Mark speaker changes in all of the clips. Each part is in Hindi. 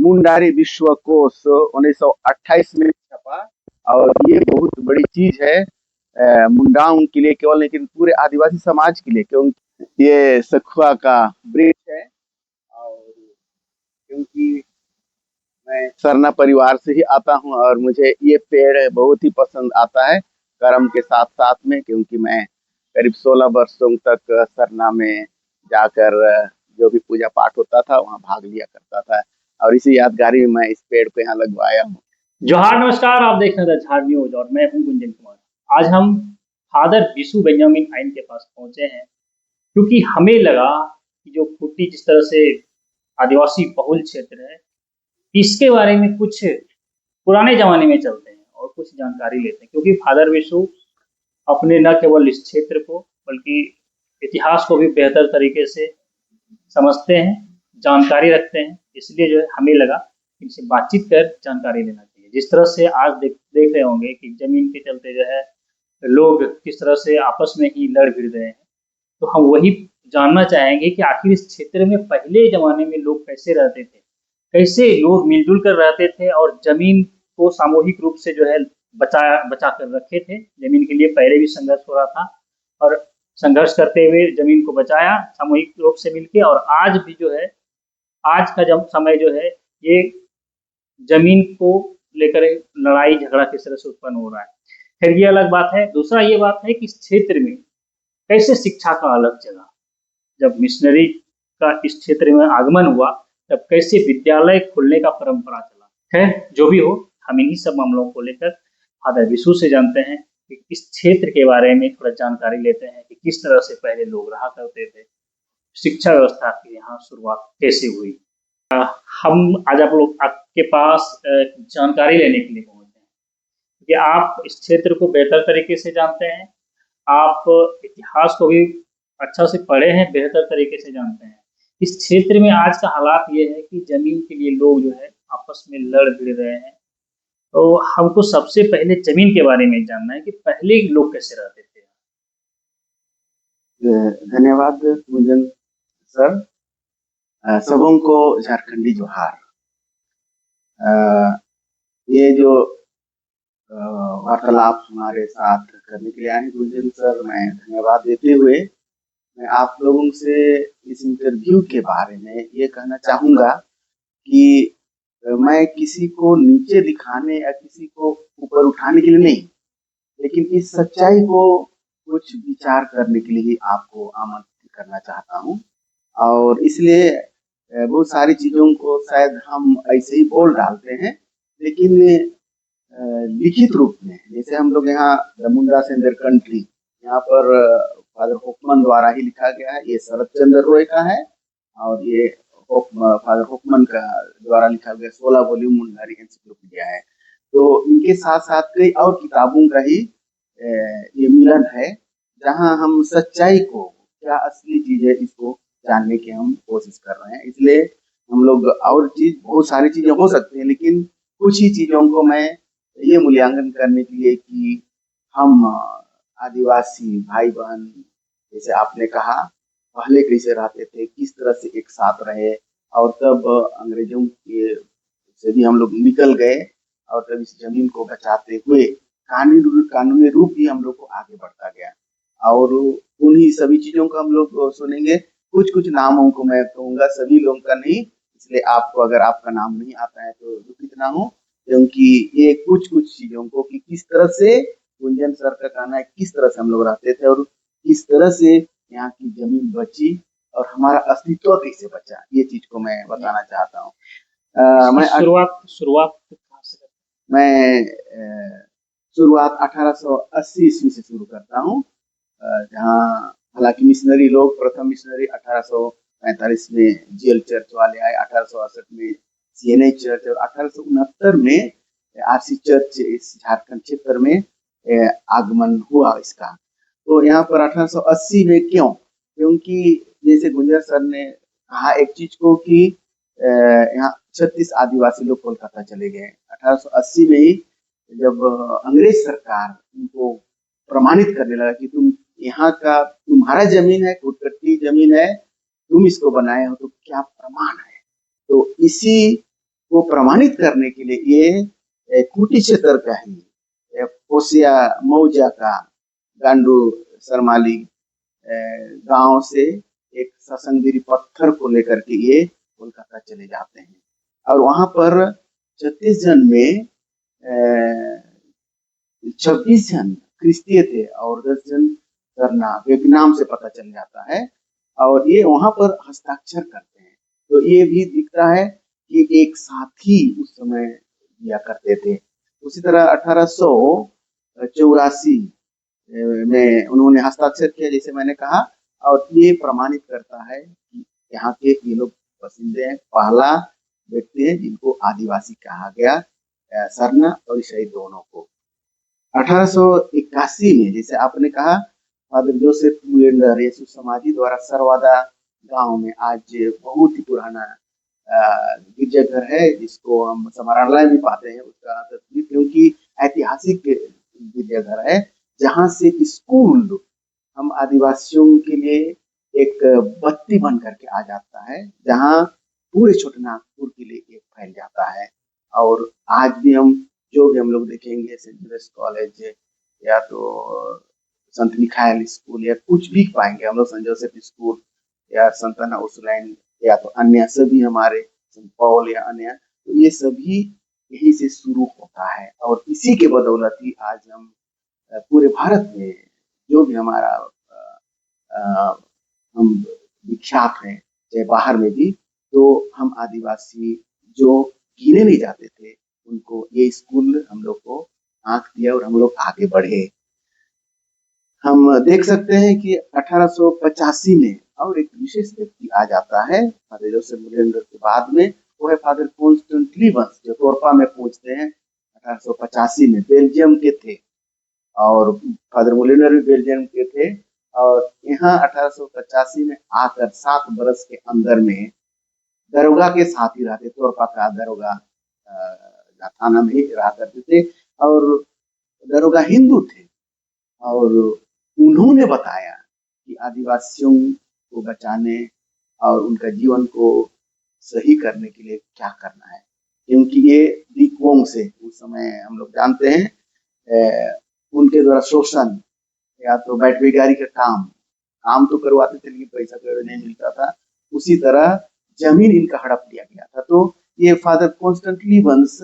Speaker 1: मुंडारी विश्वकोश 1928 में छपा। और ये बहुत बड़ी चीज है मुंडाओं के लिए केवल, लेकिन पूरे आदिवासी समाज के लिए, क्योंकि ये सखुआ का वृक्ष है। और क्योंकि मैं सरना परिवार से ही आता हूँ और मुझे ये पेड़ बहुत ही पसंद आता है कर्म के साथ साथ में, क्योंकि मैं करीब 16 वर्षों तक सरना में जाकर जो भी पूजा पाठ होता था वहाँ भाग लिया करता था। और इसी यादगारी में मैं इस पेड़ को यहाँ लगवाया हूँ।
Speaker 2: जोहार, नमस्कार। आप देख रहे हैं झाड़ न्यूज और मैं हूं गुंजन कुमार। आज हम फादर बिशु बेंजामिन आइन के पास पहुंचे हैं क्योंकि हमें लगा कि जो खुट्टी जिस तरह से आदिवासी बहुल क्षेत्र है, इसके बारे में कुछ पुराने जमाने में चलते हैं और कुछ जानकारी लेते हैं, क्योंकि फादर बिशु अपने न केवल इस क्षेत्र को बल्कि इतिहास को भी बेहतर तरीके से समझते हैं, जानकारी रखते हैं। इसलिए जो है हमें लगा इनसे बातचीत कर जानकारी लेना चाहिए। जिस तरह से आज देख रहे होंगे कि जमीन के चलते जो है लोग किस तरह से आपस में ही लड़ भिड़ रहे हैं, तो हम वही जानना चाहेंगे कि आखिर इस क्षेत्र में पहले जमाने में लोग कैसे रहते थे, कैसे लोग मिलजुल कर रहते थे और जमीन को सामूहिक रूप से जो है बचा कर रखे थे। जमीन के लिए पहले भी संघर्ष हो रहा था और संघर्ष करते हुए जमीन को बचाया सामूहिक रूप से मिलके। और आज भी जो है, आज का जब समय जो है, ये जमीन को लेकर लड़ाई झगड़ा किस तरह से उत्पन्न हो रहा है। फिर ये अलग बात है। दूसरा ये बात है कि इस क्षेत्र में कैसे शिक्षा का अलग जगह, जब मिशनरी का इस क्षेत्र में आगमन हुआ तब कैसे विद्यालय खुलने का परंपरा चला। खैर जो भी हो, हम इन्हीं सब मामलों को लेकर फादर बिशु से जानते हैं कि इस क्षेत्र के बारे में थोड़ा जानकारी लेते हैं कि किस तरह से पहले लोग रहा करते थे, शिक्षा व्यवस्था की यहाँ शुरुआत कैसे हुई। हम आज आप लोग आपके पास जानकारी लेने के लिए पहुंचे हैं क्योंकि आप इस क्षेत्र को बेहतर तरीके से जानते हैं, आप इतिहास को भी अच्छा से पढ़े हैं, बेहतर तरीके से जानते हैं। इस क्षेत्र में आज का हालात ये है कि जमीन के लिए लोग जो है आपस में लड़ भिड़ रहे हैं। तो हमको सबसे पहले जमीन के बारे में जानना है कि पहले लोग कैसे रहते थे।
Speaker 1: धन्यवाद गुंजन सर। सबों को झारखंडी जोहार। ये जो वार्तालाप हमारे साथ करने के लिए आए गुंजन सर, मैं धन्यवाद देते हुए मैं आप लोगों से इस इंटरव्यू के बारे में ये कहना चाहूँगा कि मैं किसी को नीचे दिखाने या किसी को ऊपर उठाने के लिए नहीं, लेकिन इस सच्चाई को कुछ विचार करने के लिए ही आपको आमंत्रित करना चाहता हूँ। और इसलिए बहुत सारी चीज़ों को शायद हम ऐसे ही बोल डालते हैं, लेकिन लिखित रूप में, जैसे हम लोग यहाँ the Mundas in their country, यहाँ पर फादर होफमन द्वारा ही लिखा गया है। ये शरद चंद्र रॉय का है और ये फादर होफमन का द्वारा लिखा गया 16 वॉल्यूम मुंडारी एनसाइक्लोपीडिया है। तो इनके साथ साथ कई और किताबों का ही ये मिलन है, जहाँ हम सच्चाई को, क्या असली चीज है, इसको जानने की हम कोशिश कर रहे हैं। इसलिए हम लोग और चीज, बहुत सारी चीजें हो सकती हैं, लेकिन कुछ ही चीजों को मैं ये मूल्यांकन करने के लिए कि हम आदिवासी भाई बहन, जैसे आपने कहा, पहले कैसे रहते थे, किस तरह से एक साथ रहे, और तब अंग्रेजों के से भी हम लोग निकल गए और तब इस जमीन को बचाते हुए कानूनी रूप भी हम लोग को आगे बढ़ता गया। और उन्हीं सभी चीजों को हम लोग सुनेंगे। कुछ कुछ नामों को मैं कहूँगा, सभी लोगों का नहीं, इसलिए आपको अगर आपका नाम नहीं आता है तो दुखित ना हो, क्योंकि ये कुछ कुछ चीजों को कि किस तरह से, गुंजन सर का कहना है, किस तरह से हम लोग रहते थे और किस तरह से यहाँ की जमीन बची और हमारा अस्तित्व कैसे बचा, ये चीज को मैं बताना चाहता हूँ। मैं
Speaker 2: शुरुआत
Speaker 1: मैं शुरुआत 1880 ईस्वी से शुरू करता हूँ, जहाँ हालांकि मिशनरी लोग, प्रथम मिशनरी 1845 में जीएल चर्च वाले आए, 1868 में सीएनए चर्च और 1869 में आरसी चर्च इस झारखंड क्षेत्र में आगमन हुआ इसका। तो यहाँ पर 1880 में क्यों? क्योंकि जैसे गुंजर सर ने कहा एक चीज को कि यहाँ 36 आदिवासी लोग कोलकाता चले गए 1880 में ही, जब अंग्रेज सरकार उनको प्रमाणित करने लगा कि तुम यहाँ का, तुम्हारा जमीन है, कुटकट्टी जमीन है, तुम इसको बनाए हो, तो क्या प्रमाण है। तो इसी को प्रमाणित करने के लिए ये कुटी क्षेत्र का ही पोसिया मौजा का गांडू सरमाली गांव से एक ससंगिरी पत्थर को लेकर के ये कोलकाता चले जाते हैं और वहां पर 36 जन में 26 जन क्रिस्तीय थे और 10 जन सरना वियतनाम से पता चल जाता है और ये वहां पर हस्ताक्षर करते हैं। तो ये भी दिखता है कि एक साथी उस समय दिया करते थे। उसी तरह 1884 में उन्होंने हस्ताक्षर किया जैसे मैंने कहा और ये प्रमाणित करता है कि यहाँ के ये लोग पसंद हैं। पहला व्यक्ति है जिनको आदिवासी कहा गया, सरना और ईसाई दोनों को। 1881 में जैसे आपने कहा फादर जोसेफ मुलेंडर यीशु समाजी द्वारा सरवादा गांव में आज बहुत ही पुराना गिरजाघर है जिसको हम समारालय में पाते हैं उसका तस्वीर, क्योंकि ऐतिहासिक गिरजाघर है जहां से स्कूल हम आदिवासियों के लिए एक बत्ती बन करके आ जाता है, जहां पूरे छोटानागपुर के लिए एक फैल जाता है। और आज भी हम जो भी हम लोग देखेंगे सेंट जोसेफ कॉलेज या तो संत मिखाइल स्कूल या कुछ भी पाएंगे हम लोग, सेंट जोसेफ स्कूल या संताना उर्सुलाइन या तो अन्य सभी हमारे सेंट पॉल या अन्य, तो ये सभी यही से शुरू होता है और इसी के बदौलत ही आज हम पूरे भारत में जो भी हमारा हम विख्यात हैं चाहे बाहर में भी, तो हम आदिवासी जो गिने नहीं जाते थे उनको ये स्कूल हम लोग को आंख दिया और हम लोग आगे बढ़े। हम देख सकते हैं कि 1885 में और एक विशेष व्यक्ति आ जाता है फादर जोसेफ मुलेंडर के बाद में, वो है फादर कॉन्स्टेंट लीवंस जो तोरपा में पहुंचते हैं 1885 में। बेल्जियम के थे और फादर मुलेंडर भी बेल्जियम के थे और यहाँ 1885 में आकर 7 बरस के अंदर में दरोगा के साथ ही रहते, तोरपा का दरोगा थाना में ही रहा करते थे और दरोगा हिंदू थे और उन्होंने बताया कि आदिवासियों को बचाने और उनका जीवन को सही करने के लिए क्या करना है, क्योंकि ये दिक्वोंग से उस समय हम लोग जानते हैं उनके द्वारा शोषण या तो बैठबेगारी का काम तो करवाते थे लेकिन पैसा कभी नहीं मिलता था, उसी तरह जमीन इनका हड़प लिया गया था। तो ये फादर कॉन्स्टेंट लीवंस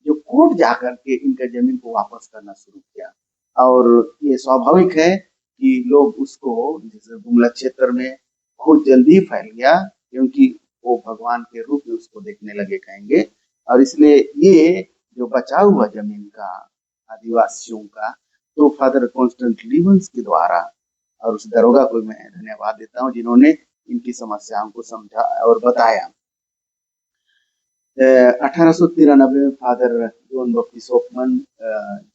Speaker 1: जो कोर्ट जाकर के इनका जमीन को वापस करना शुरू किया और ये स्वाभाविक है कि लोग उसको जैसे गुमला क्षेत्र में बहुत जल्दी फैल गया क्योंकि वो भगवान के रूप में उसको देखने लगे कहेंगे, और इसलिए ये जो बचा हुआ जमीन का आदिवासियों का तो फादर कॉन्स्टेंट लीवंस के द्वारा, और उस दरोगा को मैं धन्यवाद देता हूँ जिन्होंने इनकी समस्याओं को समझा और बताया। 1893 में फादर जॉन बैप्टिस्ट होफमन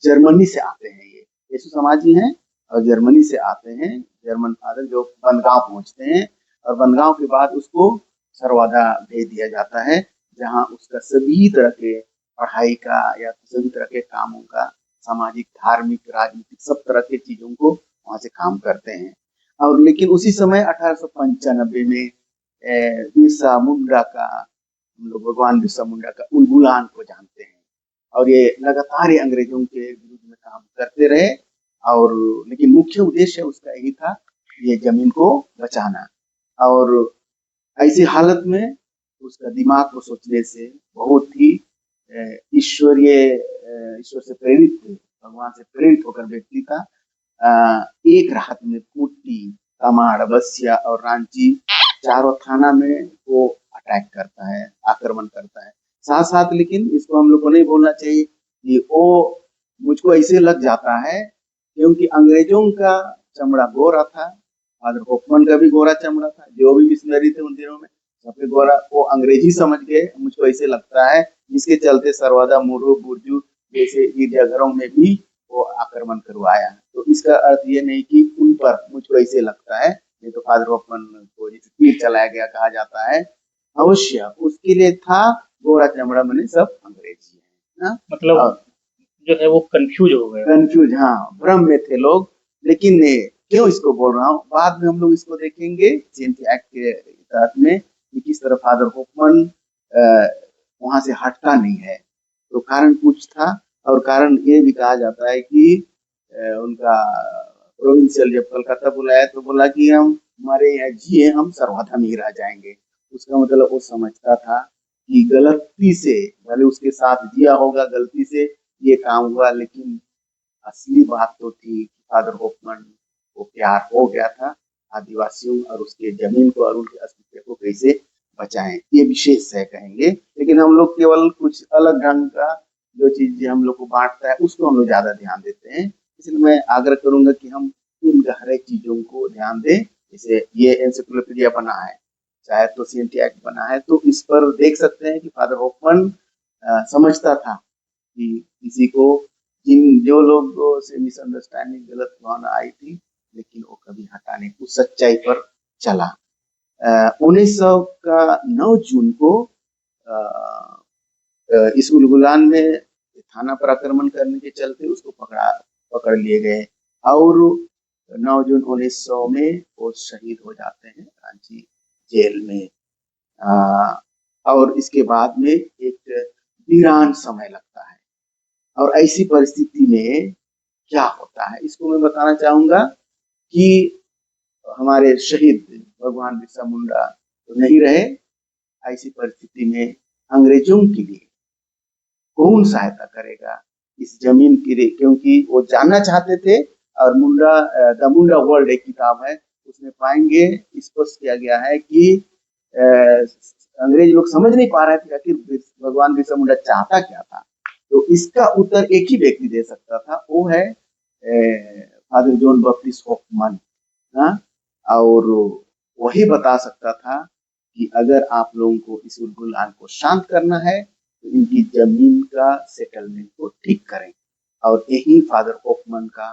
Speaker 1: जर्मनी से आते हैं, ये यीशु समाजी हैं और जर्मनी से आते हैं, जर्मन फादर जो बनगांव पहुंचते हैं और बनगांव के बाद उसको सरवादा भेज दिया जाता है जहां उसका सभी तरह के पढ़ाई का या सभी तरह के कामों का सामाजिक धार्मिक राजनीतिक सब तरह के चीजों को वहां से काम करते हैं। और लेकिन उसी समय 1895 में बिरसा मुंडा का, हम लोग भगवान बिरसा मुंडा का उलगुलान को जानते हैं और ये लगातार ये अंग्रेजों के विरुद्ध में काम करते रहे और लेकिन मुख्य उद्देश्य उसका यही था ये जमीन को बचाना। और ऐसी हालत में उसका दिमाग को सोचने से बहुत ही ईश्वर से प्रेरित थे, भगवान से प्रेरित होकर व्यक्ति था। एक रात में कुटी, तमाड़, बसिया और रांची चारों थाना में वो अटैक करता है, आक्रमण करता है। साथ साथ लेकिन इसको हम लोग को नहीं भूलना चाहिए कि वो मुझको ऐसे लग जाता है क्योंकि अंग्रेजों का चमड़ा गोरा था, फादर होफमन का भी गोरा चमड़ा था, जो भी मिशनरी थे उन दिनों में सबके गोरा, वो अंग्रेजी समझ गए मुझको ऐसे लगता है, जिसके चलते सरवादा मुरु बुर्जू जैसे गिरजाघरों में भी वो आक्रमण करवाया। तो इसका अर्थ ये नहीं कि उन पर, मुझको ऐसे लगता है, नहीं तो फादर होफमन को जैसे तीर चलाया गया कहा जाता है, अवश्य उसके लिए था गोरा चमड़ा मैंने सब अंग्रेजी है ना?
Speaker 2: मतलब जो है वो कंफ्यूज हो गए,
Speaker 1: कंफ्यूज, हाँ भ्रम में थे लोग। लेकिन क्यों इसको बोल रहा हूँ, बाद में हम लोग इसको देखेंगे CNT एक्ट के तहत में कि किस तरह फादर होफमन वहां से हटता नहीं है। तो कारण कुछ था, और कारण ये भी कहा जाता है कि उनका प्रोविंशियल जब कलकत्ता बुलाया तो बोला कि हम हमारे यहाँ जिए हम सर्वधर्म ही रह जाएंगे। उसका मतलब वो समझता था कि गलती से, भले उसके साथ जिया होगा, गलती से ये काम हुआ, लेकिन असली बात तो थी कि फादर होफमैन को प्यार हो गया था आदिवासियों और उसके जमीन को और उनके अस्तित्व को कैसे बचाएं, ये विशेष है कहेंगे। लेकिन हम लोग केवल कुछ अलग ढंग का जो चीज हम लोग को बांटता है उसको हम लोग ज्यादा ध्यान देते हैं। इसलिए मैं आग्रह करूंगा कि हम इन गहरे चीजों को ध्यान दें। जैसे ये एनसाइक्लोपीडिया बना है, चाहे तो सीएनटी एक्ट बना है, तो इस पर देख सकते हैं कि फादर होफमैन समझता था कि किसी को, जिन जो लोगों से मिसअंडरस्टैंडिंग गलत भावना आई थी, लेकिन वो कभी हटाने को सच्चाई पर चला। 1900 का 9 जून को इस उलगुलान में थाना पर आक्रमण करने के चलते उसको पकड़ लिए गए, और 9 जून 1900 में वो शहीद हो जाते हैं रांची जेल में। और इसके बाद में एक वीरान समय लगता है। और ऐसी परिस्थिति में क्या होता है इसको मैं बताना चाहूंगा कि हमारे शहीद भगवान बिरसा मुंडा तो नहीं रहे। ऐसी परिस्थिति में अंग्रेजों के लिए कौन सहायता करेगा इस जमीन के लिए, क्योंकि वो जानना चाहते थे। और मुंडा द मुंडा वर्ल्ड एक किताब है, उसमें पाएंगे स्पष्ट किया गया है कि अंग्रेज लोग समझ नहीं पा रहे थे आखिर भगवान बिरसा मुंडा चाहता क्या था। तो इसका उत्तर एक ही व्यक्ति दे सकता था, वो है फादर जॉन बैप्टिस्ट हॉफमैन। और वही बता सकता था कि अगर आप लोगों को इस उलगुलान को शांत करना है तो इनकी जमीन का सेटलमेंट को ठीक करें। और यही फादर हॉफमैन का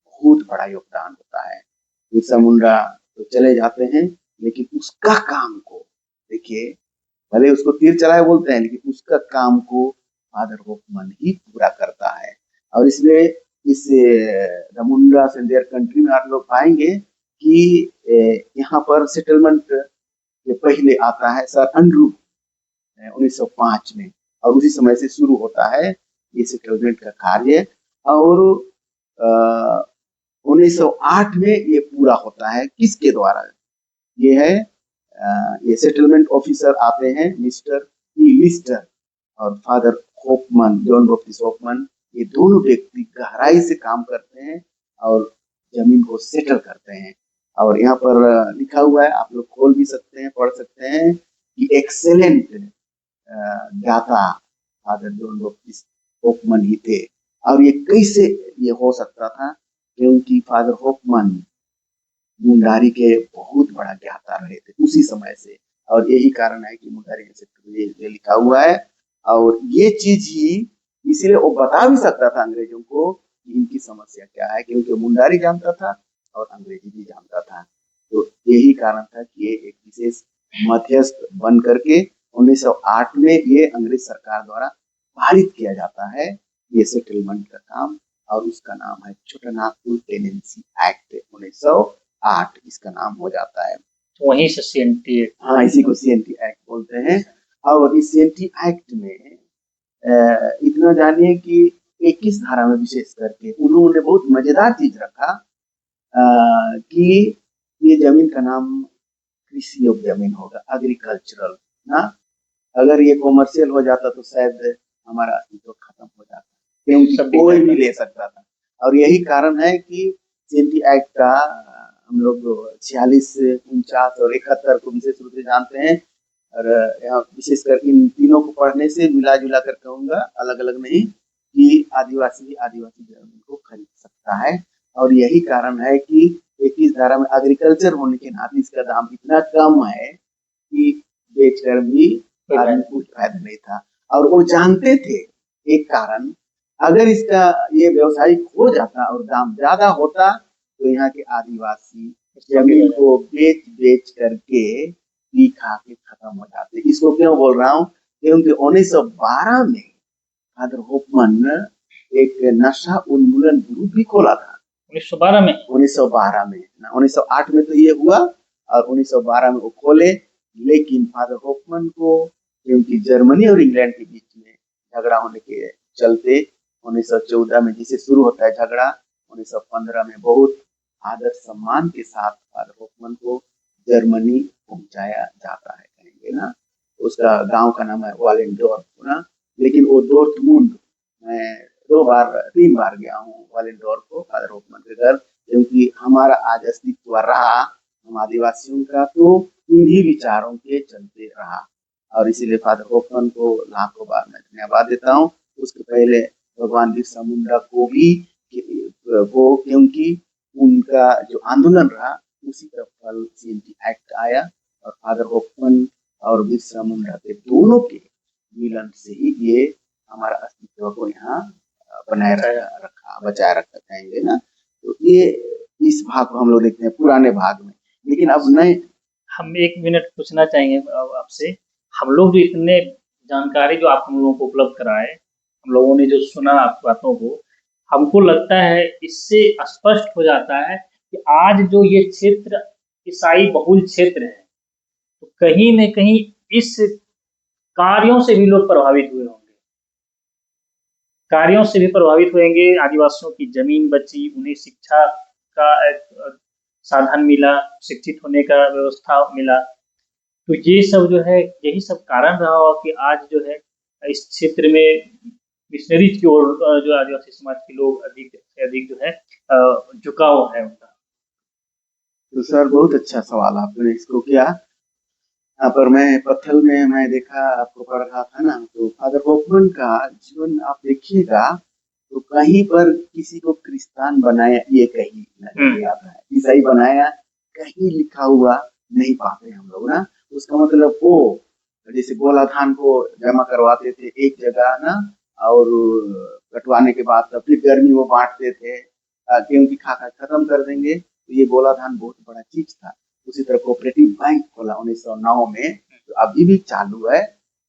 Speaker 1: बहुत बड़ा योगदान होता है। बिरसा मुंडा तो चले जाते हैं, लेकिन उसका काम को देखिए, भले उसको तीर चलाए बोलते हैं, लेकिन उसका काम को फादर हॉफमैन ही पूरा करता है। और इसलिए इस the Munda and their country में आप लोग पाएंगे कि यहाँ पर सेटलमेंट के पहले आता है सर एंड्रू 1905 में, और उसी समय से शुरू होता है ये सेटलमेंट का कार्य। और 1908 में ये पूरा होता है। किसके द्वारा? ये है ये सेटलमेंट ऑफिसर आते हैं मिस्टर ई लिस्टर और father Hoffman, John Baptist Hoffman. ये दोनों व्यक्ति गहराई से काम करते हैं और जमीन को सेटल करते हैं। और यहाँ पर लिखा हुआ है, आप लोग खोल भी सकते हैं, पढ़ सकते हैं कि एक्सेलेंट ज्ञाता फादर जॉन बैप्टिस्ट हॉफमैन ही थे। और ये कैसे ये हो सकता था? क्योंकि फादर हॉफमैन मुंडारी के बहुत बड़ा ज्ञाता रहे थे उसी समय से, और यही कारण है कि मुंडारी ये लिखा हुआ है। और ये चीज ही इसीलिए वो बता भी सकता था अंग्रेजों को कि इनकी समस्या क्या है, क्योंकि मुंडारी जानता था और अंग्रेजी भी जानता था। तो यही कारण था कि ये एक विशेष मध्यस्थ बन करके 1908 में ये अंग्रेज सरकार द्वारा पारित किया जाता है ये सेटलमेंट का काम, और उसका नाम है छोटानागपुर टेनेंसी एक्ट 1908 इसका नाम हो जाता है।
Speaker 2: वहीं से सीएनटी एक्ट,
Speaker 1: हाँ, इसी को सीएनटी एक्ट बोलते हैं। और इस सीएनटी एक्ट में इतना जानिए कि 21 धारा में विशेष करके उन्होंने बहुत मजेदार चीज रखा कि ये जमीन का नाम कृषि योग्य जमीन होगा, एग्रीकल्चरल ना। अगर ये कॉमर्शियल हो जाता तो शायद हमारा अस्तित्व खत्म हो जाता, क्योंकि कोई भी ले सकता था। और यही कारण है कि सीएनटी एक्ट का हम लोग 46, 49 और 71 को विशेष रूप से जानते हैं। और यहाँ विशेषकर इन तीनों को पढ़ने से मिला जुला कर कहूंगा, अलग अलग नहीं, कि आदिवासी आदिवासी जमीन को खरीद सकता है। और यही कारण है कि 21 धारा में एग्रीकल्चर होने के नाते इसका दाम इतना कम है कि बेचकर भी आदमी कुछ फायदा नहीं था। और वो जानते थे एक कारण, अगर इसका ये व्यवसायिक हो जाता और दाम ज्यादा होता तो यहाँ के आदिवासी जमीन को बेच बेच करके पी खा के खत्म हो जाते। इसको क्यों बोल रहा हूँ? क्योंकि 1912 में फादर हॉफमैन एक नशा उन्मूलन ग्रुप भी खोला था।
Speaker 2: 1912 में
Speaker 1: 1912 में ना, 1908 में तो ये हुआ और 1912 में वो खोले। लेकिन फादर हॉफमैन को क्योंकि जर्मनी और इंग्लैंड के बीच में झगड़ा होने के चलते 1914 में जिसे शुरू होता है झगड़ा, 1915 में बहुत आदर सम्मान के साथ फादर होफमैन को जर्मनी पहुंचाया जाता है, कहेंगे ना। उसका गांव का नाम है वालेंडोर्फ ना। लेकिन वो डोर्टमुंड, मैं 3 बार गया हूँ वालेंडोर्फ को, फादर होफमैन के घर, क्योंकि हमारा आज अस्तित्व रहा हम आदिवासियों का तो इन्हीं विचारों के चलते रहा। और इसीलिए फादर होफमैन को लाखों बार मैं धन्यवाद देता हूँ। उसके पहले भगवान बिरसा मुंडा को भी, क्योंकि उनका जो आंदोलन रहा उसी का फल सीएमटी एक्ट आया, और फादर होफमैन और बिरसा मुंडा के दोनों के मिलन से ही ये हमारा अस्तित्व को यहाँ बनाए रखा, बचाए रखा, कहेंगे ना। तो ये इस भाग को हम लोग देखते हैं पुराने भाग में, लेकिन अब नए।
Speaker 2: हम 1 मिनट पूछना चाहेंगे आपसे। हम लोग जो इतने जानकारी जो आप हम लोगों को उपलब्ध कराए, हम लोगों ने जो सुना आपकी बातों को, हमको लगता है इससे स्पष्ट हो जाता है कि आज जो ये क्षेत्र ईसाई बहुल क्षेत्र है, तो कहीं न कहीं इस कार्यों से भी लोग प्रभावित हुए होंगे। कार्यों से भी प्रभावित होंगे, आदिवासियों की ज़मीन बची, उन्हें शिक्षा का एक साधन मिला, शिक्षित होने का व्यवस्था मिला। तो ये सब जो है, यही सब कारण रहा होगा कि आज जो है इस क्षेत्र में मिशनरीज की ओर जो आदिवासी समाज के लोग अधिक से अधिक जो है झुकाव है उनका।
Speaker 1: तो सर बहुत अच्छा सवाल आपने इसको किया। यहाँ पर मैं पत्थल में मैं देखा, आपको पढ़ रहा था ना, तो फादर होफमैन का जीवन आप देखिएगा तो कहीं पर किसी को क्रिस्तान बनाया ये कहीं नहीं आता है, ईसाई बनाया कहीं लिखा हुआ नहीं पाते हम लोग ना। उसका मतलब वो जैसे गोला धान को जमा करवाते थे एक जगह ना, और कटवाने के बाद फिर गर्मी वो बांटते थे, क्योंकि खा खा खत्म कर देंगे। तो ये गोला धान बहुत बड़ा चीज था। उसी तरह कोऑपरेटिव बैंक खोला 1909 में, तो अभी भी चालू है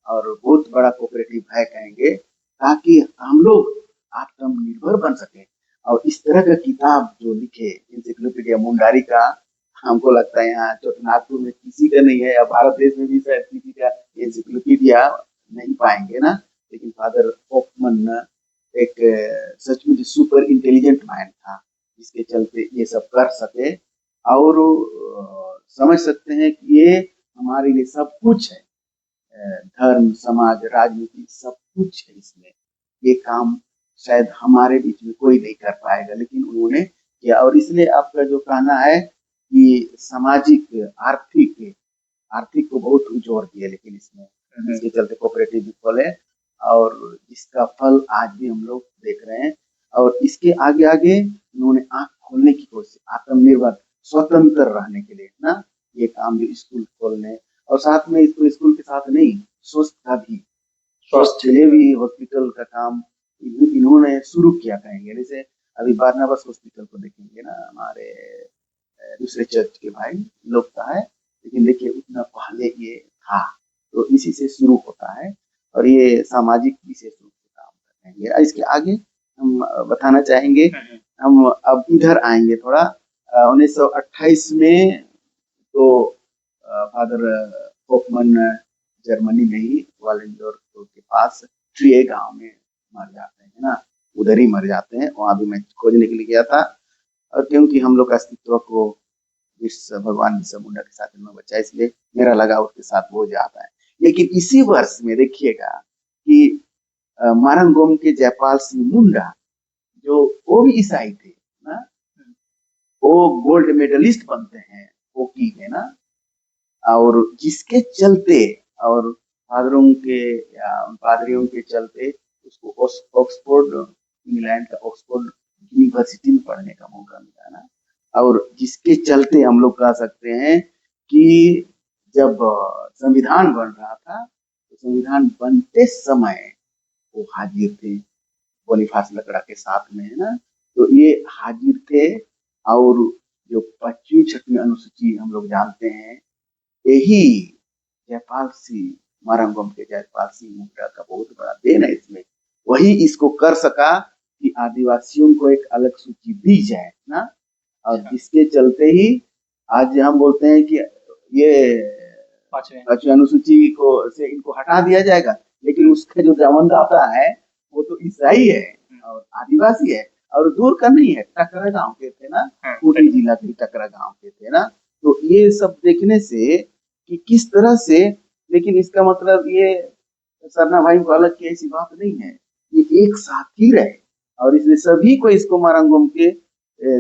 Speaker 1: और बहुत बड़ा कोऑपरेटिव है, कहेंगे, ताकि हम लोग आत्मनिर्भर बन सके। और इस तरह का किताब जो लिखे इंसाइक्लोपीडिया मुंडारी का, हमको लगता है यहाँ नागपुर में किसी का नहीं है, या भारत देश में भी शायद किसी का इंसाइक्लोपीडिया नहीं पाएंगे ना। लेकिन फादर होफमैन एक सचमुच सुपर इंटेलिजेंट मैन था, जिसके चलते ये सब कर सके। और समझ सकते हैं कि ये हमारे लिए सब कुछ है, धर्म, समाज, राजनीति, सब कुछ है इसमें। ये काम शायद हमारे बीच में कोई नहीं कर पाएगा, लेकिन उन्होंने किया। और इसलिए आपका जो कहना है कि सामाजिक, आर्थिक आर्थिक को बहुत जोर दिया, लेकिन इसमें इसके चलते कोऑपरेटिव भी खोले, और इसका फल आज भी हम लोग देख रहे हैं। और इसके आगे आगे उन्होंने आंख खोलने की कोशिश, आत्मनिर्भर, स्वतंत्र रहने के लिए ना, ये काम भी स्कूल खोलने, और साथ में इसको स्कूल के साथ नहीं, स्वास्थ्य का भी, स्वास्थ्य के लिए भी हॉस्पिटल का काम इन्होंने शुरू किया, कहेंगे। जैसे अभी बारनाबस हॉस्पिटल को देखेंगे ना, हमारे दूसरे चर्च के भाई लोग का है, लेकिन देखिए उतना पहले ये था। तो इसी से शुरू होता है, और ये सामाजिक विशेष रूप से काम करेंगे। इसके आगे हम बताना चाहेंगे, हम अब इधर आएंगे थोड़ा 1928 में। तो फादर होफमैन जर्मनी में ही वालेंडोर के पास ट्रिए गांव में मर जाते हैं ना, उधर ही मर जाते हैं। वहां भी मैं खोजने के लिए गया था, और क्योंकि हम लोग का अस्तित्व को भगवान बिरसा मुंडा के साथ में बचा, इसलिए मेरा लगाव उसके साथ हो जाता है। लेकिन इसी वर्ष में देखिएगा कि मारंगोम के जयपाल सिंह मुंडा, जो वो भी ईसाई थे ना, वो गोल्ड मेडलिस्ट बनते हैं हॉकी में ना। और जिसके चलते, और फादरों के या पादरियों के चलते उसको ऑक्सफोर्ड, इंग्लैंड का ऑक्सफोर्ड यूनिवर्सिटी में पढ़ने का मौका मिला ना। और जिसके चलते हम लोग कह सकते हैं कि जब संविधान बन रहा था, तो संविधान बनते समय वो हाजिर थे बोनीफास लकड़ा के साथ में, है ना। तो ये हाजिर थे। और जो 25वीं 26वीं अनुसूची हम लोग जानते हैं, यही जयपाल सिंह, मारंगम के जयपाल सिंह मुंडा का बहुत बड़ा देन है इसमें। वही इसको कर सका कि आदिवासियों को एक अलग सूची दी जाए ना, और जिसके चलते ही आज हम बोलते हैं कि ये पांचवी अनुसूची को से इनको हटा दिया जाएगा, लेकिन उसका जो जन्मदाता है वो तो ईसाई है और आदिवासी है, और दूर का नहीं है, टकरा गांव के थे ना, खूंटी जिला के टकरा गांव के थे ना। तो ये सब देखने से कि किस तरह से, लेकिन इसका मतलब ये सरना भाई को अलग की ऐसी बात नहीं है, ये एक साथ ही रहे, और इसलिए सभी को इसको मारंगुम के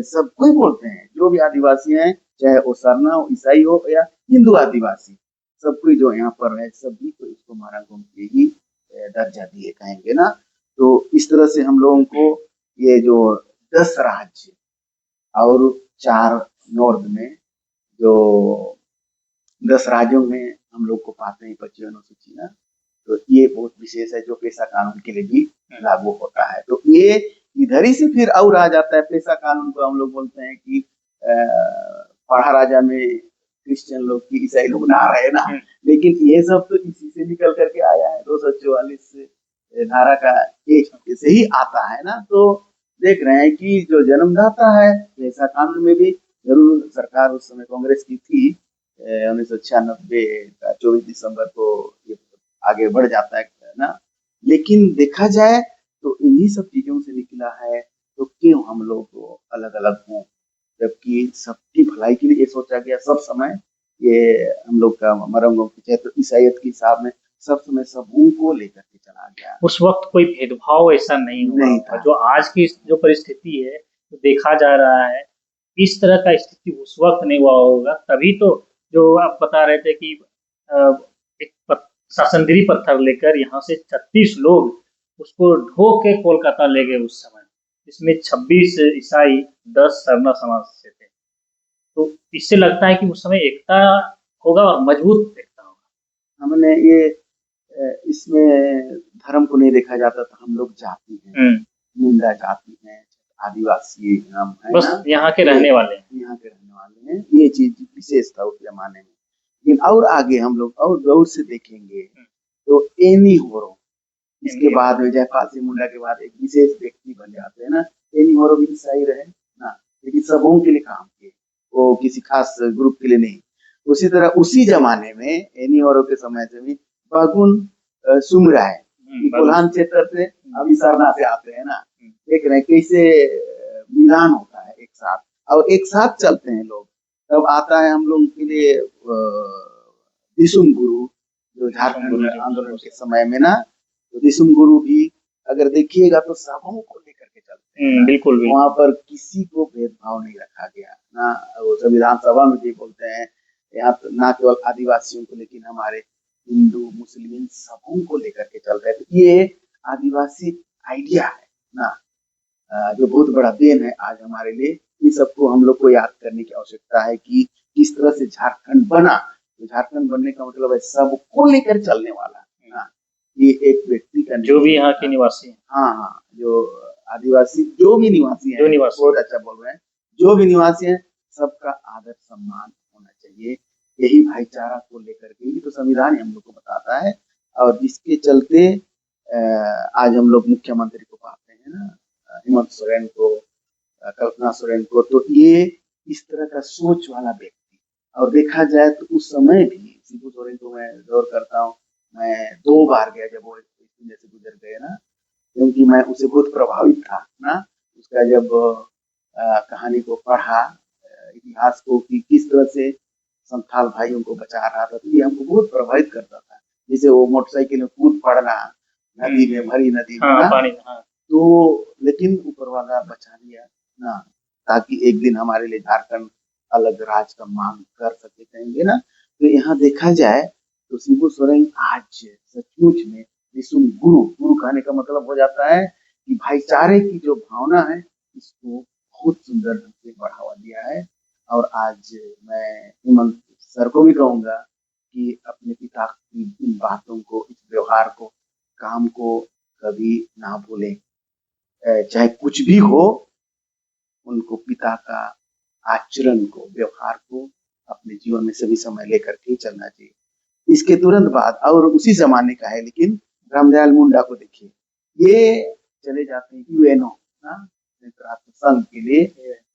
Speaker 1: सब कोई बोलते हैं, जो भी आदिवासी हैं, चाहे वो सरना हो, ईसाई हो या हिंदू आदिवासी, सब कोई जो यहाँ पर है सभी को इसको मारंगुम के ही दर्जा दिए कहेंगे ना। तो इस तरह से हम लोगों को ये जो 10 राज्य और 4 नॉर्थ में, जो 10 राज्यों में हम लोग को पाते हैं 25 अनुसूची ना, तो ये बहुत विशेष है, जो पेशा कानून के लिए भी लागू होता है। तो ये इधर ही से फिर और आ जाता है, पेशा कानून को हम लोग बोलते हैं कि पढ़ा राजा में क्रिश्चियन लोग की ईसाई लोग ना रहे ना, लेकिन ये सब तो इसी से निकल करके आया है, 244 धारा का एक से ही आता है ना। तो देख रहे हैं कि जो जन्मदाता है पेशा कानून में भी, जरूर सरकार उस समय कांग्रेस की थी, 1996 का 24 दिसंबर को ये आगे बढ़ जाता है ना, लेकिन देखा जाए तो इन्हीं सब चीजों से निकला है। तो क्यों हम लोग अलग अलग हों, जबकि सबकी भलाई के लिए ये सोचा गया सब समय, ये हम लोग का मरंगों की तो ईसाइयत के हिसाब में सब समय सबों को लेकर के चला गया।
Speaker 2: उस वक्त कोई भेदभाव ऐसा नहीं था। जो आज की जो परिस्थिति है, तो देखा जा रहा है इस तरह का स्थिति उस वक्त नहीं हुआ होगा, तभी तो जो आप बता रहे थे कि एक शासनगिरी पत्थर लेकर यहाँ से 36 लोग उसको ढो के कोलकाता ले गए उस समय, इसमें 26 ईसाई 10 सरना समाज से थे। तो इससे लगता है कि उस समय एकता होगा और मजबूत एकता होगा।
Speaker 1: हमने ये इसमें धर्म को नहीं देखा जाता था, हम लोग जाति हैं, मुंडा जाति है, आदिवासी हम है,
Speaker 2: बस यहाँ के रहने वाले
Speaker 1: हैं, ये चीज विशेष था उस जमाने में। लेकिन और आगे हम लोग और गौर से देखेंगे तो एनी होरो, इसके बाद में जयपाल सिंह मुंडा के बाद एक विशेष व्यक्ति बन जाते हैं ना, एनी होरो भी ईसाई रहे ना, लेकिन सबों के लिए काम किए, वो किसी खास ग्रुप के लिए नहीं। उसी तरह उसी जमाने में एनी होरो के समय से भी बागुन सुमरा है, कोल्हान क्षेत्र से, अभी सरना से आते हैं ना, देख रहे हैं कैसे मिलान होता है एक साथ, और एक साथ चलते हैं लोग। तब आता है हम लोग के लिए दिसुम गुरु, जो झारखंड आंदोलन के समय में ना, तो दिसुम गुरु भी अगर देखिएगा तो सबों को लेकर के चलते हैं,
Speaker 2: बिल्कुल
Speaker 1: वहां पर किसी को भेदभाव नहीं रखा गया ना। वो संविधान सभा में भी बोलते हैं यहाँ तो ना केवल आदिवासियों को, लेकिन हमारे हिंदू मुस्लिम सबों को लेकर के चल रहे थे। ये आदिवासी आइडिया है ना, जो बहुत बड़ा देन है आज हमारे लिए। इन सबको हम लोग को याद करने की आवश्यकता है कि किस तरह से झारखंड बना। तो झारखंड बनने का मतलब है सबको लेकर चलने वाला ना, ये एक व्यक्ति का
Speaker 2: जो भी यहाँ के निवासी हैं,
Speaker 1: हाँ, जो आदिवासी जो भी निवासी हैं, बहुत अच्छा बोल रहे हैं, जो भी निवासी हैं सबका आदर सम्मान होना चाहिए। यही भाईचारा को लेकर के ही तो संविधान हम लोग को बताता है, और जिसके चलते आज हम लोग मुख्यमंत्री को पाते हैं ना, हेमंत सोरेन को, कल्पना सोरेन को। तो ये इस तरह का सोच वाला व्यक्ति, और देखा जाए तो उस समय भी शिबू सोरेन को मैं गौर करता हूँ, मैं 2 बार गया जब वो दुनिया से गुजर गए ना, क्योंकि मैं उसे बहुत प्रभावित था ना, उसका जब कहानी को पढ़ा, इतिहास को, कि किस तरह से संथाल भाइयों को बचा रहा था, तो ये हमको बहुत प्रभावित करता था। जैसे वो मोटरसाइकिल में कूद पड़ना नदी में, भरी नदी में ना, तो लेकिन ऊपर वाला बचा लिया ना, ताकि एक दिन हमारे लिए झारखंड अलग राज का मांग कर सके कहेंगे ना। तो यहाँ देखा जाए तो शिबू सोरेन आज सचमुच में विष्णु गुरु कहने का मतलब हो जाता है कि भाईचारे की जो भावना है इसको बहुत सुंदर ढंग से बढ़ावा दिया है। और आज मैं हेमंत सर को भी कहूंगा कि अपने पिता की इन बातों को, इस व्यवहार को, काम को कभी ना भूलें, चाहे कुछ भी हो, उनको पिता का आचरण को, व्यवहार को अपने जीवन में सभी समय लेकर के चलना चाहिए। इसके तुरंत बाद, और उसी जमाने का है, लेकिन रामदयाल मुंडा को देखिए, ये चले जाते हैं यूएनओ ना, संयुक्त राष्ट्र संघ के लिए,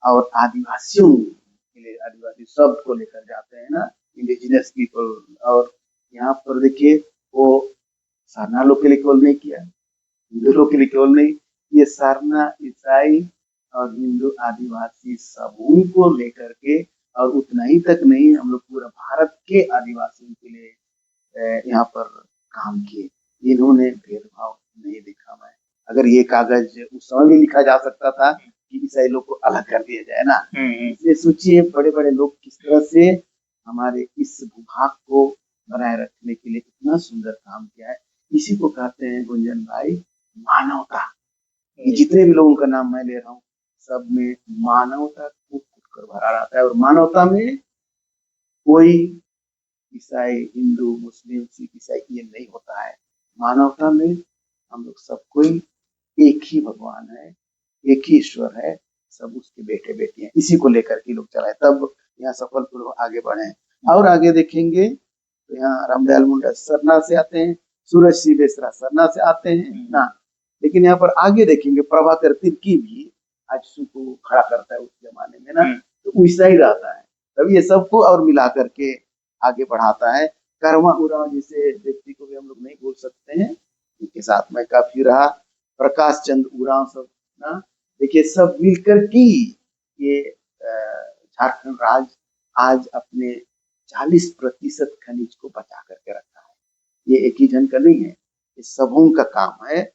Speaker 1: और आदिवासियों के लिए, आदिवासी शब्द को लेकर जाते हैं ना, इंडिजिनस पीपल। और यहाँ पर देखिए वो सरना लोग के लिए केवल नहीं किया, हिंदू लोग के लिए केवल नहीं, ये सरना ईसाई और हिंदू आदिवासी सबों को लेकर के, और उतना ही तक नहीं, हम लोग पूरा भारत के आदिवासियों के लिए यहाँ पर काम किए। इन्होंने भेदभाव नहीं देखा। मैं अगर ये कागज उस समय भी लिखा जा सकता था कि ईसाई लोग को अलग कर दिया जाए ना, इसलिए सोचिए बड़े बड़े लोग किस तरह से हमारे इस भूभाग को बनाए रखने के लिए इतना सुंदर काम किया है। इसी को कहते हैं गुंजन भाई मानवता। ये जितने भी लोगों का नाम मैं ले रहा हूँ सब में मानवता कूट कूट कर भरा रहता है। और मानवता में कोई ईसाई, हिंदू, मुस्लिम, सिख, ईसाई ये नहीं होता है। मानवता में हम लोग सब कोई एक ही भगवान है, एक ही ईश्वर है, सब उसके बेटे बेटी हैं। इसी को लेकर के लोग चलाए, तब यहाँ सफल पूर्वक आगे बढ़े। और आगे देखेंगे तो यहाँ रामदयाल मुंडा सरना से आते हैं, सूरज सिंह बेसरा सरना से आते हैं ना। लेकिन यहाँ पर आगे देखेंगे प्रभाकर तिर्की भी आजसू को खड़ा करता है उस जमाने में ना, तो वैसा ही रहता है। तब ये सबको और मिला करके आगे बढ़ाता है। कर्मा उरांव जैसे व्यक्ति को भी हम लोग नहीं भूल सकते हैं, इनके साथ में काफी रहा। प्रकाश चंद्र उरांव सब ना, देखिए सब मिलकर के ये झारखंड राज्य आज अपने 40% खनिज को बचा करके रखा है। ये एक ही जन का नहीं है, ये सबों का काम है।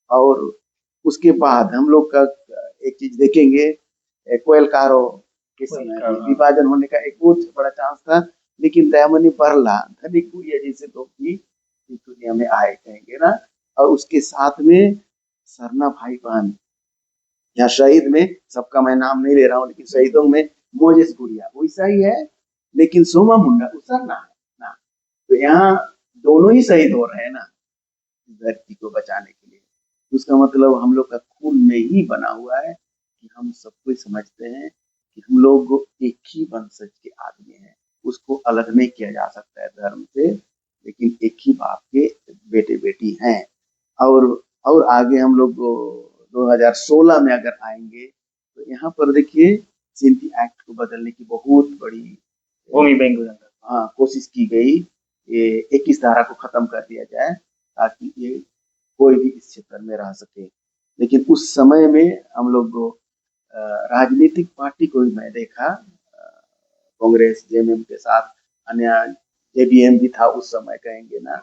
Speaker 1: और उसके बाद हम लोग का एक चीज देखेंगे, कोयलकारो के समय विभाजन होने का एक बहुत बड़ा चांस था, लेकिन दयामनी बरला, धनिक गुड़िया जैसे लोग भी इस दुनिया में आए कहेंगे ना। और उसके साथ में सरना भाई बहन, यहाँ शहीद में सबका मैं नाम नहीं ले रहा हूँ, लेकिन शहीदों में मोजेस गुड़िया वैसा ही है, लेकिन सोमा मुंडा वो सरना है ना। तो यहाँ दोनों ही शहीद हो रहे हैं ना धरती को बचाने के लिए। उसका मतलब हम लोग का खून में ही बना हुआ है कि हम सब कुछ समझते हैं कि हम लोग एक ही वंशज के आदमी हैं। उसको अलग नहीं किया जा सकता है धर्म से, लेकिन एक ही बाप के बेटे बेटी हैं। और आगे हम लोग 2016 में अगर आएंगे तो यहाँ पर देखिए सिंधी एक्ट को बदलने की बहुत बड़ी
Speaker 2: भूमि बैंक
Speaker 1: कोशिश की गई। ये 21 धारा को खत्म कर दिया जाए ताकि ये कोई भी इस क्षेत्र में रह सके। लेकिन उस समय में हम लोग राजनीतिक पार्टी को भी मैं देखा, कांग्रेस जेएमएम के साथ, अन्य जेबीएम भी था उस समय कहेंगे ना,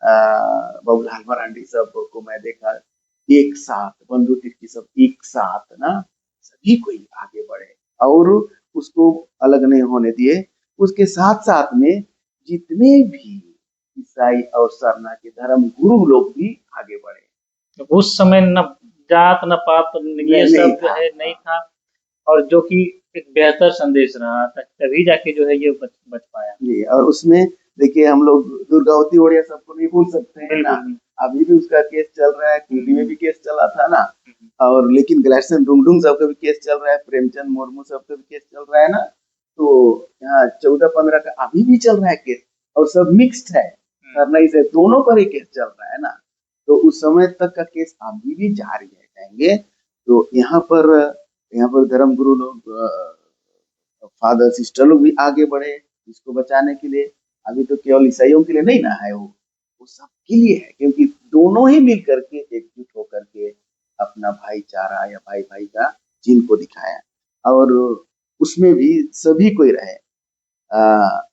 Speaker 1: बाबूलाल मरांडी सब को मैं देखा एक साथ, बंधु तिर्की सब एक साथ ना, सभी कोई आगे बढ़े और उसको अलग नहीं होने दिए। उसके साथ साथ में जितने भी ईसाई और सरना के धर्म गुरु लोग भी आगे बढ़े।
Speaker 2: उस समय न जात न पात ये सब जो है नहीं था, और जो कि एक बेहतर संदेश रहा था, तभी जाके जो है ये बच पाया।
Speaker 1: जी, और उसमें देखिए हम लोग दुर्गावती ओडिया सबको नहीं भूल सकते हैं ना, अभी भी उसका केस चल रहा है, कुंडी में भी केस चला था ना। और लेकिन ग्लैडस्टोन डुंगडुंग सबका भी केस चल रहा है, प्रेमचंद मुर्मू सबका भी केस चल रहा है ना। तो यहाँ 14-15 का अभी भी चल रहा है केस, और सब मिक्स्ड है, सरनाई से दोनों पर ही केस चल रहा है ना। तो उस समय तक का केस अभी भी जारी है कहेंगे। तो यहाँ पर धर्मगुरु लोग, फादर सिस्टर लोग भी आगे बढ़े इसको बचाने के लिए। अभी तो केवल ईसाइयों के लिए नहीं ना है, वो सबके लिए है, क्योंकि दोनों ही मिल करके एकजुट होकर के अपना भाईचारा या भाई भाई का चिन्ह को दिखाया। और उसमें भी सभी कोई रहे,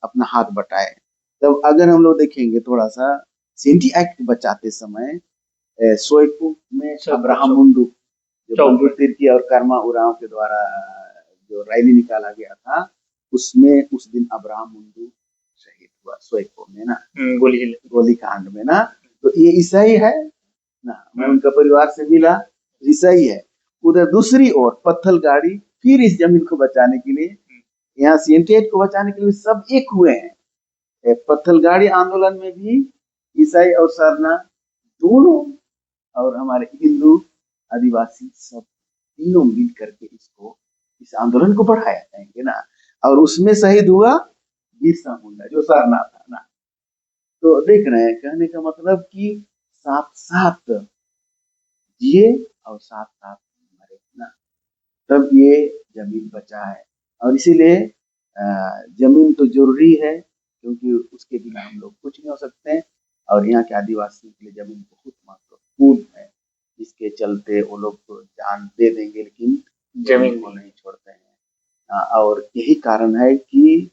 Speaker 1: अपना हाथ बटाए। तब अगर हम लोग देखेंगे थोड़ा सा सिंधी एक्ट बचाते समय, सोईपुर में अब्राहम मुंडू जो बंधु तिर्की और कर्मा उरांव के द्वारा जो रैली निकाला गया था, उसमें उस दिन अब्राहम मुंडू शहीद हुआ सोईपुर में ना, गोली कांड में ना। तो ये ईसाई है ना, मैं उनका परिवार से मिला, ईसाई है। उधर दूसरी ओर पत्थल गाड़ी फिर इस जमीन को बचाने के लिए, यहाँ सीएनटी को बचाने के लिए सब एक हुए हैं। पत्थल गाड़ी आंदोलन में भी ईसाई और सरना दोनों और हमारे हिंदू आदिवासी सब तीनों मिल करके इस आंदोलन को बढ़ाया जाएंगे ना। और उसमें शहीद हुआ बिरसा मुंडा जो सरना था ना। तो देख रहे हैं, कहने का मतलब कि साथ साथ जिए और साथ साथ मरे ना, तब ये जमीन बचा है। और इसीलिए जमीन तो जरूरी है, क्योंकि उसके बिना हम लोग कुछ नहीं हो सकते हैं। और यहाँ के आदिवासियों के लिए जमीन बहुत महत्वपूर्ण है, जिसके चलते वो लोग तो जान दे देंगे लेकिन जमीन को नहीं छोड़ते हैं। और यही कारण है कि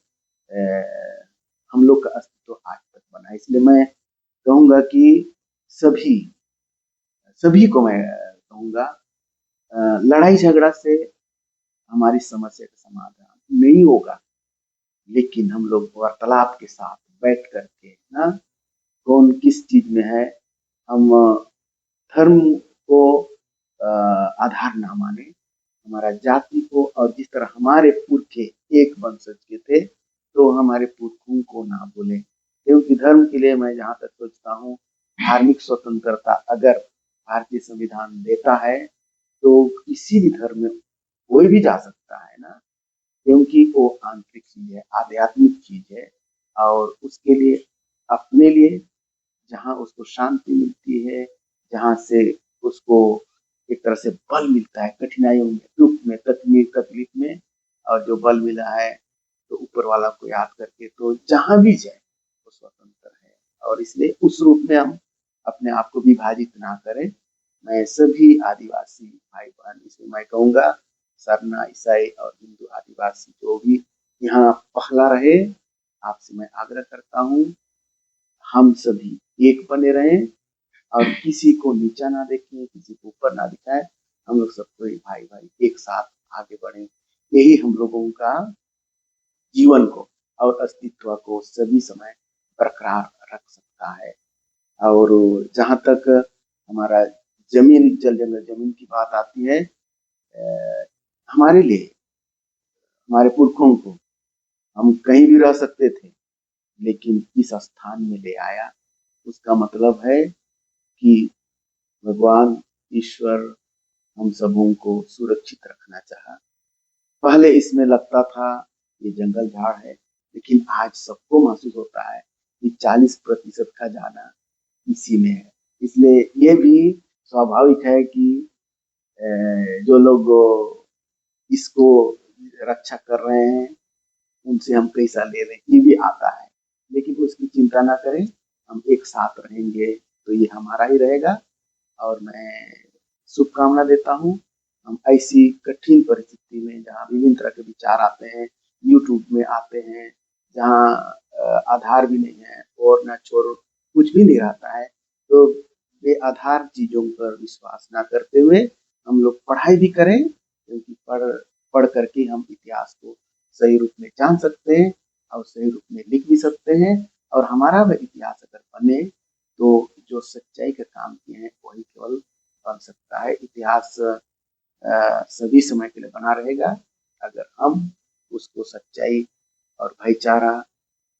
Speaker 1: हम लोग का अस्तित्व आज तक बना है। इसलिए मैं कहूँगा कि सभी सभी को मैं कहूँगा, लड़ाई झगड़ा से हमारी समस्या का समाधान नहीं होगा, लेकिन हम लोग वार्तालाप के साथ बैठ करके ना, कौन किस चीज में है, हम धर्म को आधार ना माने, हमारा जाति को, और जिस तरह हमारे पुरखे एक वंशज के थे तो हमारे पुरखों को ना भूले। क्योंकि धर्म के लिए मैं जहाँ तक सोचता हूँ, धार्मिक स्वतंत्रता अगर भारतीय संविधान देता है तो किसी भी धर्म में कोई भी जा सकता है ना, क्योंकि वो आंतरिक चीज है, आध्यात्मिक चीज है। और उसके लिए, अपने लिए जहाँ उसको शांति मिलती है, जहाँ से उसको एक तरह से बल मिलता है कठिनाइयों में, दुख में, तकलीफ में, और जो बल मिला है तो ऊपर वाला को याद करके तो जहाँ भी जाए वो स्वतंत्र है। और इसलिए उस रूप में हम अपने आप को विभाजित ना करें। मैं सभी आदिवासी भाई बहन, इसलिए मैं कहूँगा सरना, ईसाई और हिंदू आदिवासी जो भी यहाँ पहला रहे, आपसे मैं आग्रह करता हूँ, हम सभी एक बने रहें और किसी को नीचा ना देखें, किसी को ऊपर ना दिखाएं। हम लोग सब कोई भाई भाई एक साथ आगे बढ़े, यही हम लोगों का जीवन को और अस्तित्व को सभी समय बरकरार रख सकता है। और जहाँ तक हमारा जमीन, जल जंगल जमीन की बात आती है, हमारे लिए, हमारे पुरखों को, हम कहीं भी रह सकते थे लेकिन इस स्थान में ले आया। उसका मतलब है कि भगवान ईश्वर हम सबों को सुरक्षित रखना चाहा। पहले इसमें लगता था ये जंगल झाड़ है, लेकिन आज सबको महसूस होता है कि 40% का जाना इसी में है। इसलिए ये भी स्वाभाविक है कि जो लोग इसको रक्षा कर रहे हैं उनसे हम पैसा ले रहे हैं, ये भी आता है। लेकिन उसकी चिंता ना करें, हम एक साथ रहेंगे तो ये हमारा ही रहेगा। और मैं शुभकामना देता हूँ, हम ऐसी कठिन परिस्थिति में जहाँ विभिन्न तरह के विचार आते हैं, यूट्यूब में आते हैं, जहाँ आधार भी नहीं है और ना छोड़ कुछ भी नहीं रहता है, तो बेआधार चीजों पर विश्वास ना करते हुए हम लोग पढ़ाई भी करें, क्योंकि पढ़ करके हम इतिहास को सही रूप में जान सकते हैं और सही रूप में लिख भी सकते हैं। और हमारा वह इतिहास अगर बने तो जो सच्चाई का काम किए हैं वही केवल बन सकता है। इतिहास सभी समय के लिए बना रहेगा अगर हम उसको सच्चाई और भाईचारा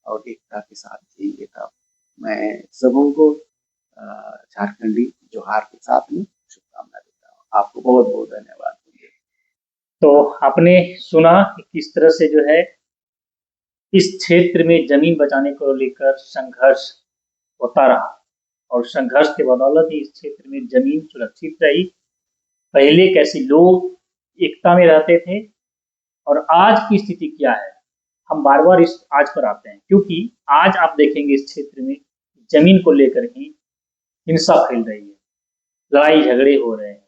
Speaker 1: और एकता के साथ जिएंगे तब। मैं सबों को झारखंडी जोहार के साथ में शुभकामना देता हूँ। आपको बहुत बहुत धन्यवाद।
Speaker 2: तो आपने सुना कि किस तरह से जो है इस क्षेत्र में जमीन बचाने को लेकर संघर्ष होता रहा, और संघर्ष के बदौलत ही इस क्षेत्र में जमीन सुरक्षित रही। पहले कैसे लोग एकता में रहते थे और आज की स्थिति क्या है, हम बार बार इस आज पर आते हैं, क्योंकि आज आप देखेंगे इस क्षेत्र में जमीन को लेकर ही हिंसा फैल रही है, लड़ाई झगड़े हो रहे हैं।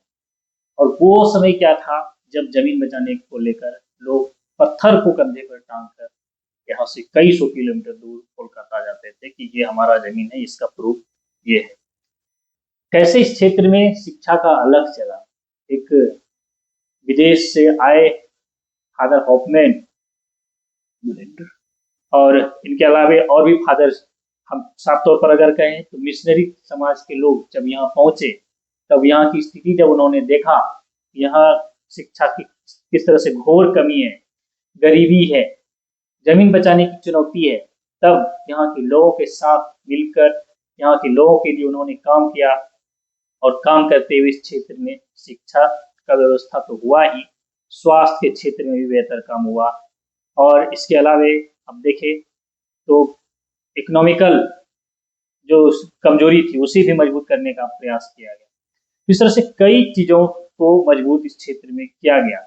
Speaker 2: और वो समय क्या था जब जमीन बचाने को लेकर लोग पत्थर को कंधे पर टांग कर यहाँ से कई सौ किलोमीटर दूर कोलकाता जाते थे कि ये हमारा जमीन है, इसका प्रूफ ये है। कैसे इस क्षेत्र में शिक्षा का अलग चला, एक विदेश से आए फादर हॉफमैन और इनके अलावे और भी फादर्स, हम साफ तौर पर अगर कहें तो मिशनरी समाज के लोग जब यहाँ पहुंचे, तब यहाँ की स्थिति जब उन्होंने देखा, यहाँ शिक्षा की किस तरह से घोर कमी है, गरीबी है, जमीन बचाने की चुनौती है, तब यहाँ के लोगों के साथ मिलकर यहाँ के लोगों के लिए उन्होंने काम किया। और काम करते हुए इस क्षेत्र में शिक्षा का व्यवस्था तो हुआ ही, स्वास्थ्य के क्षेत्र में भी बेहतर काम हुआ। और इसके अलावे अब देखें तो इकोनॉमिकल जो कमजोरी थी उसे भी मजबूत करने का प्रयास किया गया। इस तरह से कई चीजों को मजबूत इस क्षेत्र में किया गया।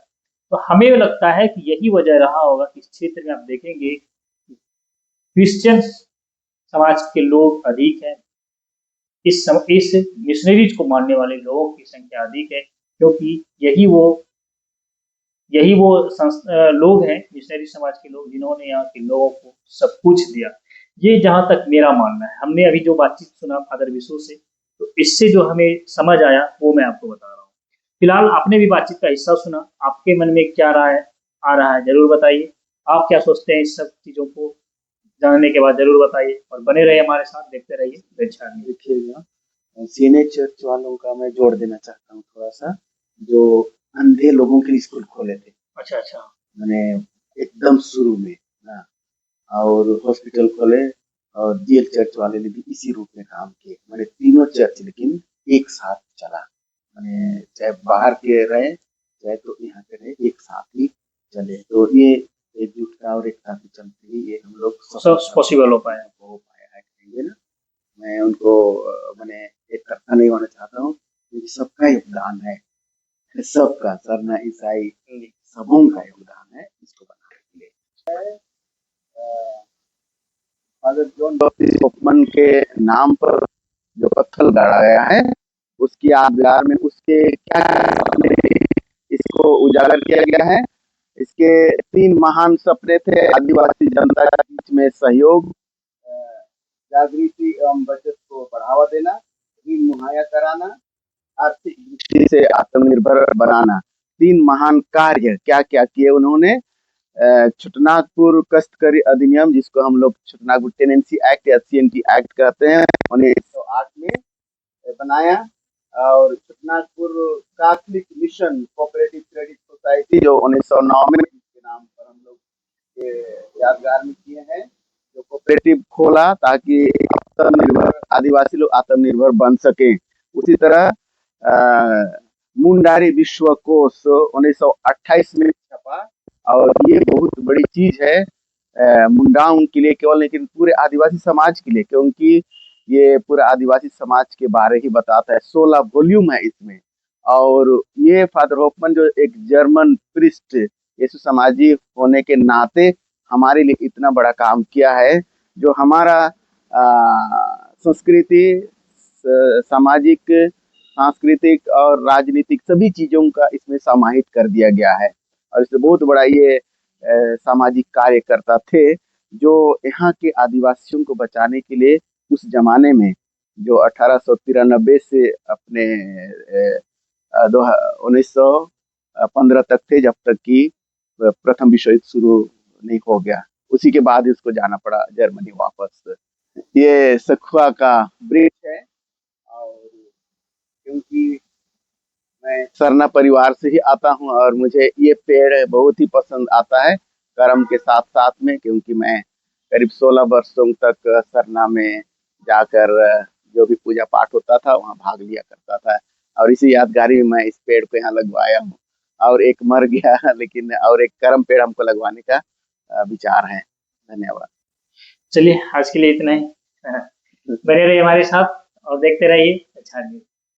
Speaker 2: तो हमें लगता है कि यही वजह रहा होगा कि इस क्षेत्र में आप देखेंगे क्रिश्चियन समाज के लोग अधिक हैं। इस मिशनरीज को मानने वाले लोगों की संख्या अधिक है, क्योंकि यही वो लोग हैं, मिशनरी समाज के लोग, जिन्होंने यहाँ के लोगों को सब कुछ दिया। ये जहाँ तक मेरा मानना है। हमने अभी जो बातचीत सुना फादर विशु से, तो इससे जो हमें समझ आया वो मैं आपको बता रहा हूँ। फिलहाल आपने भी बातचीत का हिस्सा सुना, आपके मन में क्या आ रहा है जरूर बताइए। आप क्या सोचते हैं इस सब चीज़ों को जानने के बाद जरूर बताइए, और बने रहिए हमारे साथ, देखते रहिए बेंचा न्यूज़।
Speaker 1: देखिएगा, सीने चर्च वालों का मैं जोड़ देना चाहता हूँ थोड़ा सा, जो अंधे लोगों के लिए स्कूल खोले थे,
Speaker 2: अच्छा अच्छा।
Speaker 1: मैंने एकदम शुरू में ना, और हॉस्पिटल खोले, और डीएल चर्च वाले ने भी इसी रूप में काम किए। मैंने तीनों चर्च लेकिन एक साथ चला, मैंने चाहे बाहर के रहे चाहे तो यहाँ के रहे, एक साथ ही चले। तो ये एकजुटता और एकता के चलते ही ये हम लोग
Speaker 2: सब पॉसिबल हो पाया।
Speaker 1: है, कहेंगे ना। मैं उनको मैंने एक तरफा नहीं होना चाहता हूँ, क्योंकि सबका योगदान है, सबका, सरना ईसाई सबों का योगदान है इसको बनाने के लिए। फादर जॉन बैप्टिस्ट होफमैन के नाम पर जो पत्थर गाड़ा गया है, उसकी यादगार में उसके क्या इसको उजागर किया गया है। इसके 3 महान सपने थे: आदिवासी जनता के बीच में सहयोग, जागृति एवं बचत को बढ़ावा देना, ऋण मुहैया कराना, आर्थिक दृष्टि से आत्मनिर्भर बनाना। 3 महान कार्य क्या क्या किए उन्होंने। छुटनागपुर कष्टकरी अधिनियम, जिसको हम लोग छुटनागपुर टेनेंसी एक्ट या सीएनटी एक्ट कहते हैं, 1908 में बनाया। और Chotanagpur Catholic mission cooperative credit society, जो 1909 में इसके नाम पर हम लोग के यादगार में किए हैं, जो कोऑपरेटिव खोला ताकि आत्मनिर्भर आदिवासी लोग आत्मनिर्भर बन सके। उसी तरह मुंडारी विश्वकोश 1928 में छपा, और ये बहुत बड़ी चीज है मुंडाओं के लिए केवल, लेकिन पूरे आदिवासी समाज के लिए, क्योंकि ये पूरे आदिवासी समाज के बारे ही बताता है। 16 वॉल्यूम है इसमें। और ये फादर होफमैन जो एक जर्मन प्रिस्ट, यीशु समाजी होने के नाते हमारे लिए इतना बड़ा काम किया है, जो हमारा संस्कृति, सामाजिक, सांस्कृतिक और राजनीतिक सभी चीजों का इसमें समाहित कर दिया गया है। और इससे बहुत बड़ा ये सामाजिक कार्यकर्ता थे, जो यहाँ के आदिवासियों को बचाने के लिए उस जमाने में, जो 1893 से अपने 1915 तक थे, जब तक कि प्रथम विश्व युद्ध शुरू नहीं हो गया। उसी के बाद उसको जाना पड़ा जर्मनी वापस। ये सखुआ का वृक्ष है, और क्योंकि मैं सरना परिवार से ही आता हूँ, और मुझे ये पेड़ बहुत ही पसंद आता है कर्म के साथ साथ में, क्योंकि मैं करीब 16 वर्षों तक सरना में जाकर जो भी पूजा पाठ होता था वहाँ भाग लिया करता था। और इसी यादगारी में मैं इस पेड़ को यहाँ लगवाया हूँ, और एक मर गया लेकिन, और एक कर्म पेड़ हमको लगवाने का विचार है। धन्यवाद।
Speaker 2: चलिए आज के लिए इतना ही। बने रहिए हमारे साथ और देखते रहिए अच्छा न्यूज़।